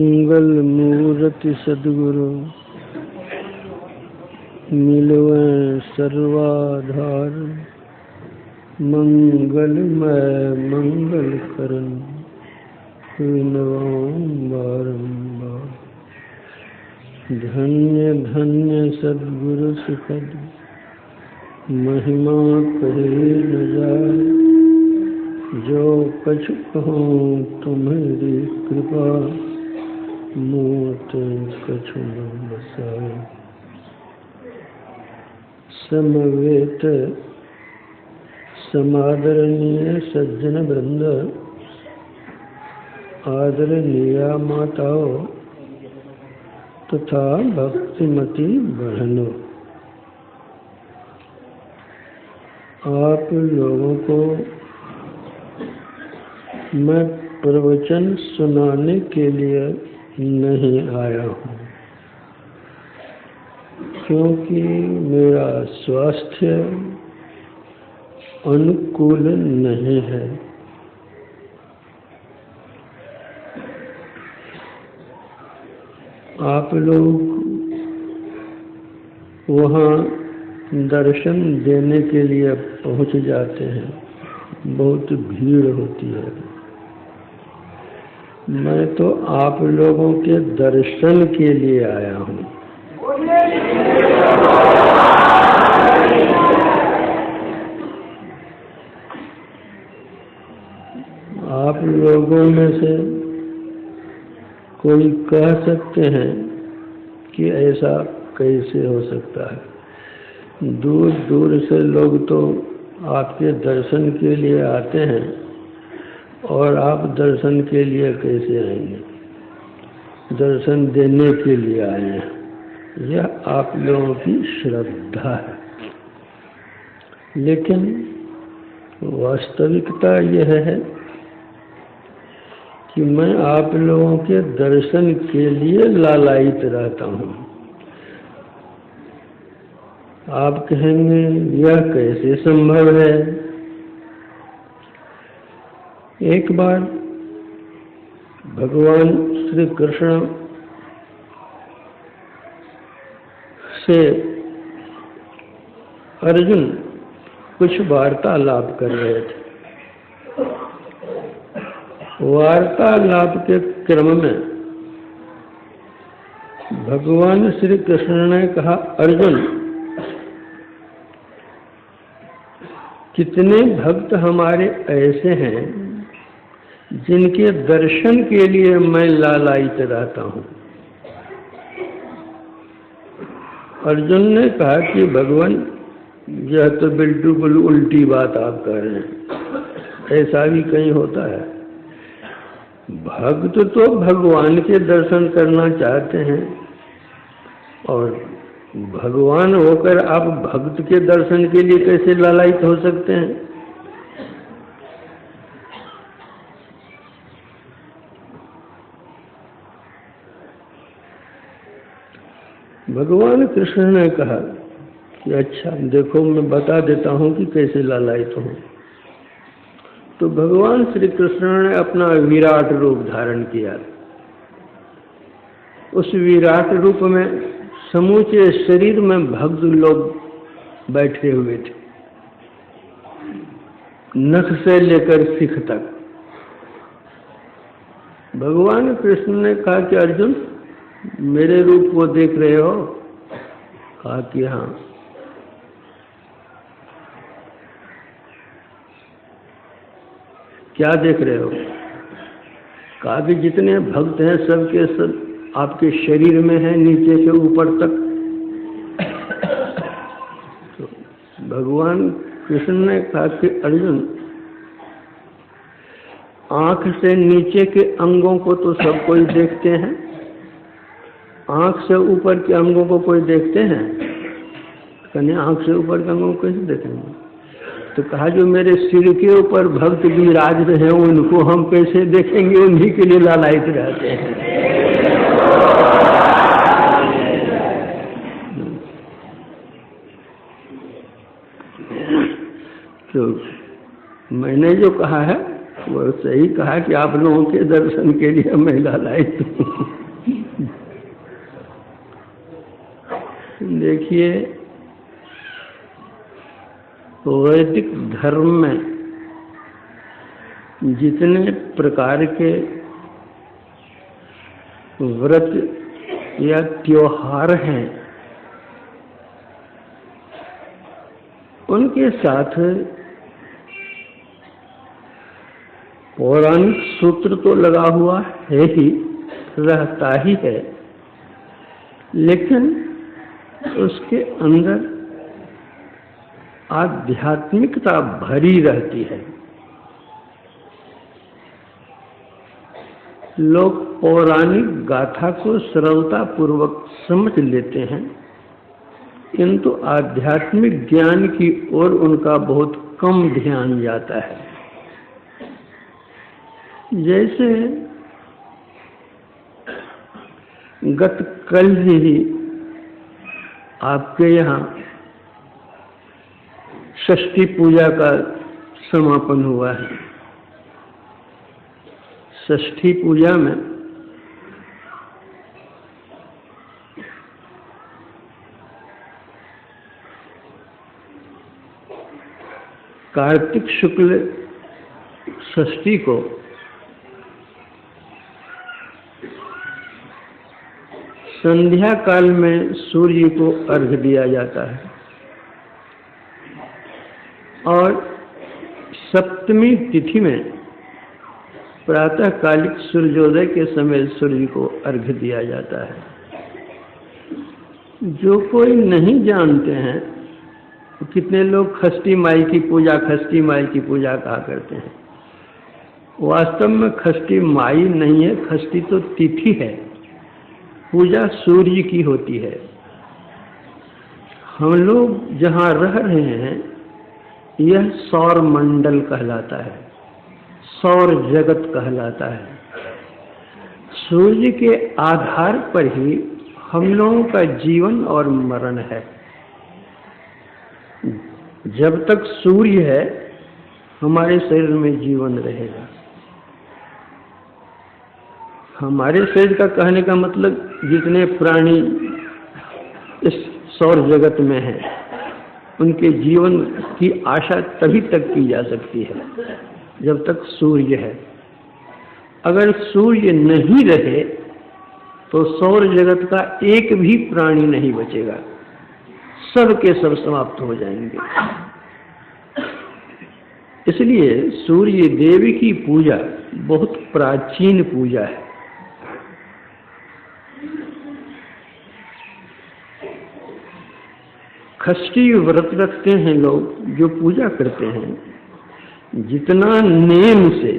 मंगल मूर्ति सद्गुरु मिलवें सर्वाधार। मंगलमय मंगल करन विनवाऊं बारंबार। धन्य धन्य सद्गुरु सुखद महिमा कहे न जाए। जो कछु कहूँ तुम्हारी कृपा मोते कछु न बसाए। समवेत समादरणीय सज्जन वृंद, आदरणीय माताओं तथा भक्तिमती बहनों, आप लोगों को मैं प्रवचन सुनाने के लिए नहीं आया हूँ, क्योंकि मेरा स्वास्थ्य अनुकूल नहीं है। आप लोग वहाँ दर्शन देने के लिए पहुँच जाते हैं, बहुत भीड़ होती है। मैं तो आप लोगों के दर्शन के लिए आया हूँ। आप लोगों में से कोई कह सकते हैं कि ऐसा कैसे हो सकता है। दूर दूर से लोग तो आपके दर्शन के लिए आते हैं और आप दर्शन के लिए कैसे आएंगे? दर्शन देने के लिए आए हैं। यह आप लोगों की श्रद्धा है, लेकिन वास्तविकता यह है कि मैं आप लोगों के दर्शन के लिए लालायित रहता हूँ। आप कहेंगे यह कैसे संभव है? एक बार भगवान श्री कृष्ण से अर्जुन कुछ वार्तालाप कर रहे थे। वार्तालाप के क्रम में भगवान श्री कृष्ण ने कहा, अर्जुन, कितने भक्त हमारे ऐसे हैं जिनके दर्शन के लिए मैं लालायित रहता हूँ। अर्जुन ने कहा कि भगवान, यह तो बिल्कुल उल्टी बात आप कह रहे हैं। ऐसा भी कहीं होता है? भक्त तो भगवान के दर्शन करना चाहते हैं, और भगवान होकर आप भक्त के दर्शन के लिए कैसे लालायित हो सकते हैं? भगवान कृष्ण ने कहा कि अच्छा देखो, मैं बता देता हूँ कि कैसे लालायित हूँ। तो भगवान श्री कृष्ण ने अपना विराट रूप धारण किया। उस विराट रूप में समूचे शरीर में भक्त लोग बैठे हुए थे, नख से लेकर सिख तक। भगवान कृष्ण ने कहा कि अर्जुन, मेरे रूप को देख रहे हो? कहा कि हाँ। क्या देख रहे हो? कहा कि जितने भक्त हैं सबके सब आपके शरीर में हैं, नीचे से ऊपर तक। तो भगवान कृष्ण ने कहा कि अर्जुन, आंख से नीचे के अंगों को तो सब कोई देखते हैं, आंख से ऊपर के अंगों को कोई देखते हैं? कहने आंख से ऊपर के अंगों को कैसे देखेंगे? तो कहा जो मेरे सिर के ऊपर भक्त विराज रहे हैं उनको हम कैसे देखेंगे? उन्हीं के लिए लालायित रहते हैं। तो मैंने जो कहा है वो सही कहा कि आप लोगों के दर्शन के लिए मैं लालायित हूँ। देखिए, वैदिक धर्म में जितने प्रकार के व्रत या त्योहार हैं, उनके साथ पौराणिक सूत्र तो लगा हुआ है ही, रहता ही है, लेकिन उसके अंदर आध्यात्मिकता भरी रहती है। लोग पौराणिक गाथा को सरलता पूर्वक समझ लेते हैं, किंतु आध्यात्मिक ज्ञान की ओर उनका बहुत कम ध्यान जाता है। जैसे गत कल ही आपके यहाँ षष्ठी पूजा का समापन हुआ है। षष्ठी पूजा में कार्तिक शुक्ल षष्ठी को संध्या काल में सूर्य को अर्घ्य दिया जाता है और सप्तमी तिथि में प्रातःकालिक सूर्योदय के समय सूर्य को अर्घ्य दिया जाता है। जो कोई नहीं जानते हैं, कितने लोग खष्टी माई की पूजा कहा करते हैं। वास्तव में खष्टी माई नहीं है, खष्टी तो तिथि है, पूजा सूर्य की होती है। हम लोग जहाँ रह रहे हैं यह सौर मंडल कहलाता है, सौर जगत कहलाता है। सूर्य के आधार पर ही हम लोगों का जीवन और मरण है। जब तक सूर्य है हमारे शरीर में जीवन रहेगा। हमारे शरीर का कहने का मतलब जितने प्राणी इस सौर जगत में हैं, उनके जीवन की आशा तभी तक की जा सकती है जब तक सूर्य है। अगर सूर्य नहीं रहे तो सौर जगत का एक भी प्राणी नहीं बचेगा, सब के सब समाप्त हो जाएंगे। इसलिए सूर्य देवी की पूजा बहुत प्राचीन पूजा है। खष्टी व्रत रखते हैं लोग, जो पूजा करते हैं, जितना नेम से,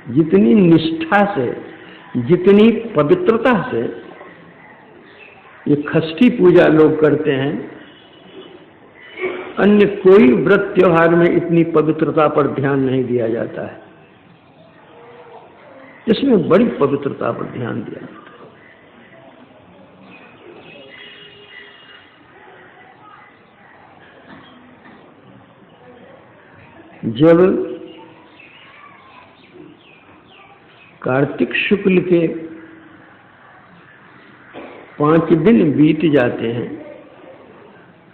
जितनी निष्ठा से, जितनी पवित्रता से ये खष्टी पूजा लोग करते हैं, अन्य कोई व्रत त्योहार में इतनी पवित्रता पर ध्यान नहीं दिया जाता है। इसमें बड़ी पवित्रता पर ध्यान दिया जाता है। जब कार्तिक शुक्ल के 5 दिन बीत जाते हैं,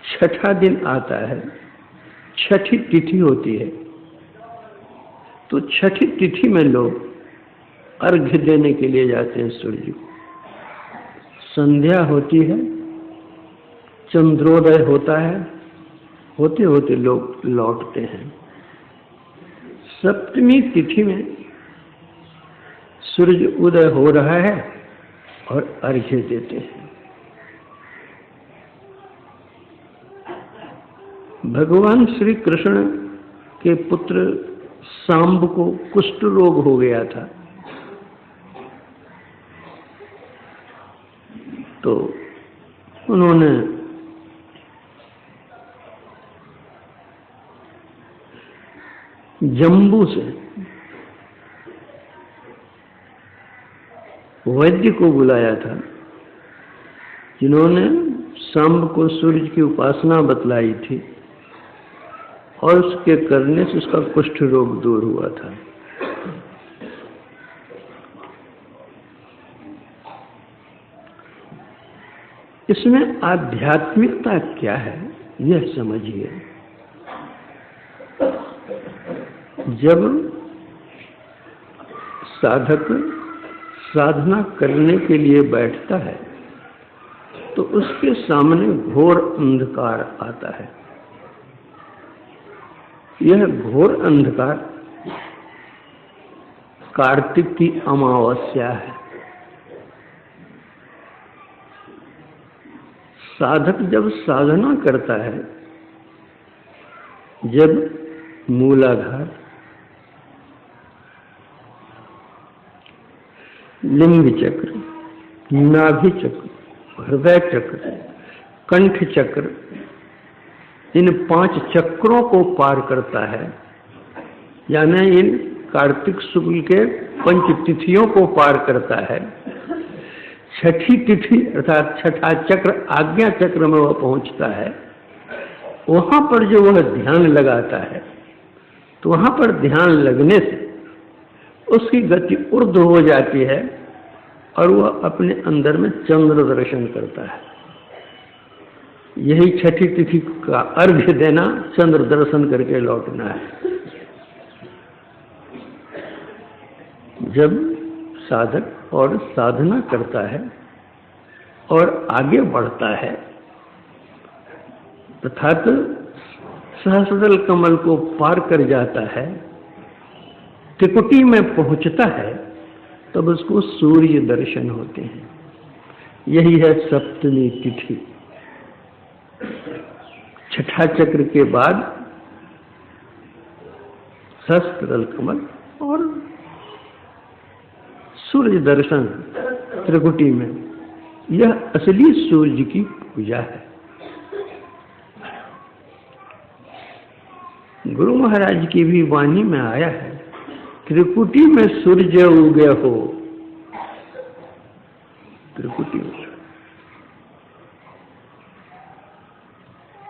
छठा दिन आता है, छठी तिथि होती है, तो छठी तिथि में लोग अर्घ्य देने के लिए जाते हैं सूर्य को। संध्या होती है, चंद्रोदय होता है, होते होते लोग लौटते हैं। सप्तमी तिथि में सूर्य उदय हो रहा है और अर्घ्य देते हैं। भगवान श्री कृष्ण के पुत्र सांब को कुष्ठ रोग हो गया था, तो उन्होंने जम्बू से वैद्य को बुलाया था, जिन्होंने सांब को सूर्य की उपासना बतलाई थी और उसके करने से उसका कुष्ठ रोग दूर हुआ था। इसमें आध्यात्मिकता क्या है यह समझिए। जब साधक साधना करने के लिए बैठता है तो उसके सामने घोर अंधकार आता है। यह घोर अंधकार कार्तिक की अमावस्या है। साधक जब साधना करता है, जब मूलाधार, लिंग चक्र, नाभि चक्र, हृदय चक्र, कंठ चक्र, इन 5 चक्रों को पार करता है, यानी इन कार्तिक शुक्ल के 5 तिथियों को पार करता है, छठी तिथि अर्थात छठा चक्र आज्ञा चक्र में वह पहुंचता है, वहां पर जो वह ध्यान लगाता है तो वहां पर ध्यान लगने से उसकी गति ऊर्ध्व हो जाती है और वह अपने अंदर में चंद्र दर्शन करता है। यही छठी तिथि का अर्घ्य देना, चंद्र दर्शन करके लौटना है। जब साधक और साधना करता है और आगे बढ़ता है अर्थात सहस्रदल कमल को पार कर जाता है, त्रिकुटी में पहुंचता है, तब उसको सूर्य दर्शन होते हैं। यही है सप्तमी तिथि। छठा चक्र के बाद सहस्रदल कमल और सूर्य दर्शन त्रिकुटी में, यह असली सूर्य की पूजा है। गुरु महाराज की भी वाणी में आया है, त्रिकुटी में सूर्य उगे हो। त्रिकुटी में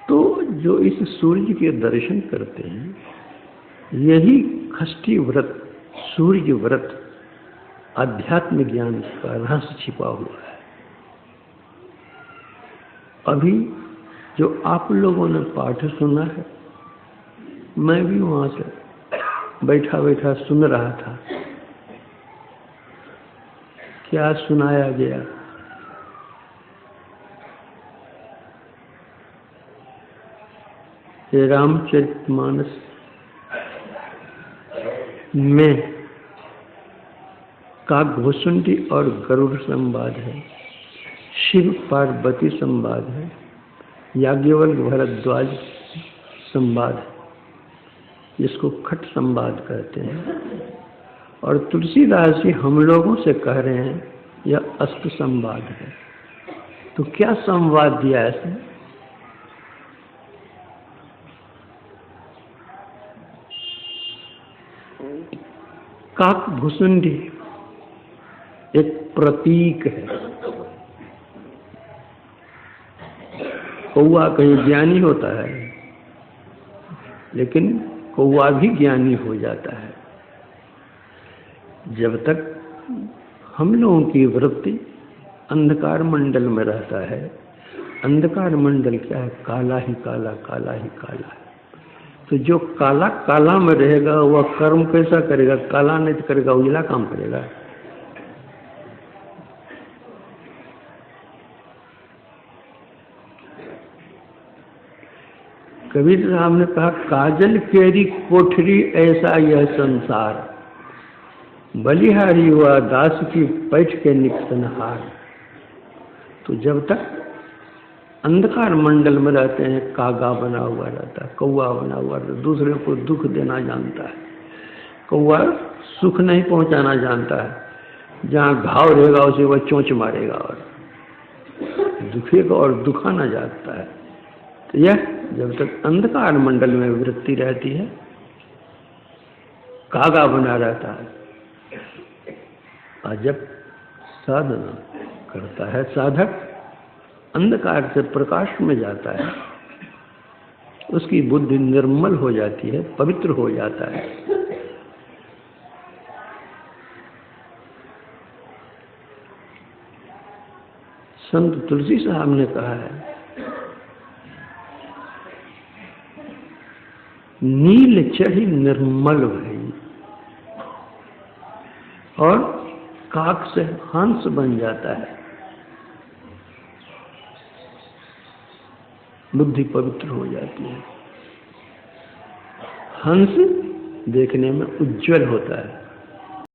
तो जो इस सूर्य के दर्शन करते हैं, यही षष्ठी व्रत, सूर्य व्रत, आध्यात्म ज्ञान का रहस्य छिपा हुआ है। अभी जो आप लोगों ने पाठ सुना है, मैं भी वहां से बैठा बैठा सुन रहा था। क्या सुनाया गया? रामचरितमानस में काकभूषुंडी और गरुड़ संवाद है, शिव पार्वती संवाद है, याज्ञवल्क्य भरद्वाज संवाद है, जिसको खट संवाद कहते हैं, और तुलसीदास जी हम लोगों से कह रहे हैं यह अष्ट संवाद है। तो क्या संवाद दिया ऐसे? काकभूषुंडी एक प्रतीक है। कौआ कहीं ज्ञानी होता है, लेकिन कौआ भी ज्ञानी हो जाता है जब तक हम लोगों की वृत्ति अंधकार मंडल में रहता है। अंधकार मंडल क्या है? काला ही काला, काला ही काला है। तो जो काला काला में रहेगा वह कर्म कैसा करेगा? काला नहीं तो करेगा, उजला काम करेगा। कबीर साहब ने कहा, काजल केरी कोठरी ऐसा यह संसार, बलिहारी हुआ दास की पैठ के निकसनहार। तो जब तक अंधकार मंडल में रहते हैं, कागा बना हुआ रहता है, कौआ बना हुआ रहता है, दूसरे को दुख देना जानता है। कौआ सुख नहीं पहुंचाना जानता है, जहाँ घाव रहेगा उसे वह चोंच मारेगा और दुखेगा और दुखाना जानता है। तो यह जब तक अंधकार मंडल में वृत्ति रहती है, कागा बना रहता है। और जब साधना करता है साधक, अंधकार से प्रकाश में जाता है, उसकी बुद्धि निर्मल हो जाती है, पवित्र हो जाता है। संत तुलसी साहब ने कहा है, नील चढ़ी निर्मल भई, और काक से हंस बन जाता है। बुद्धि पवित्र हो जाती है। हंस देखने में उज्जवल होता है,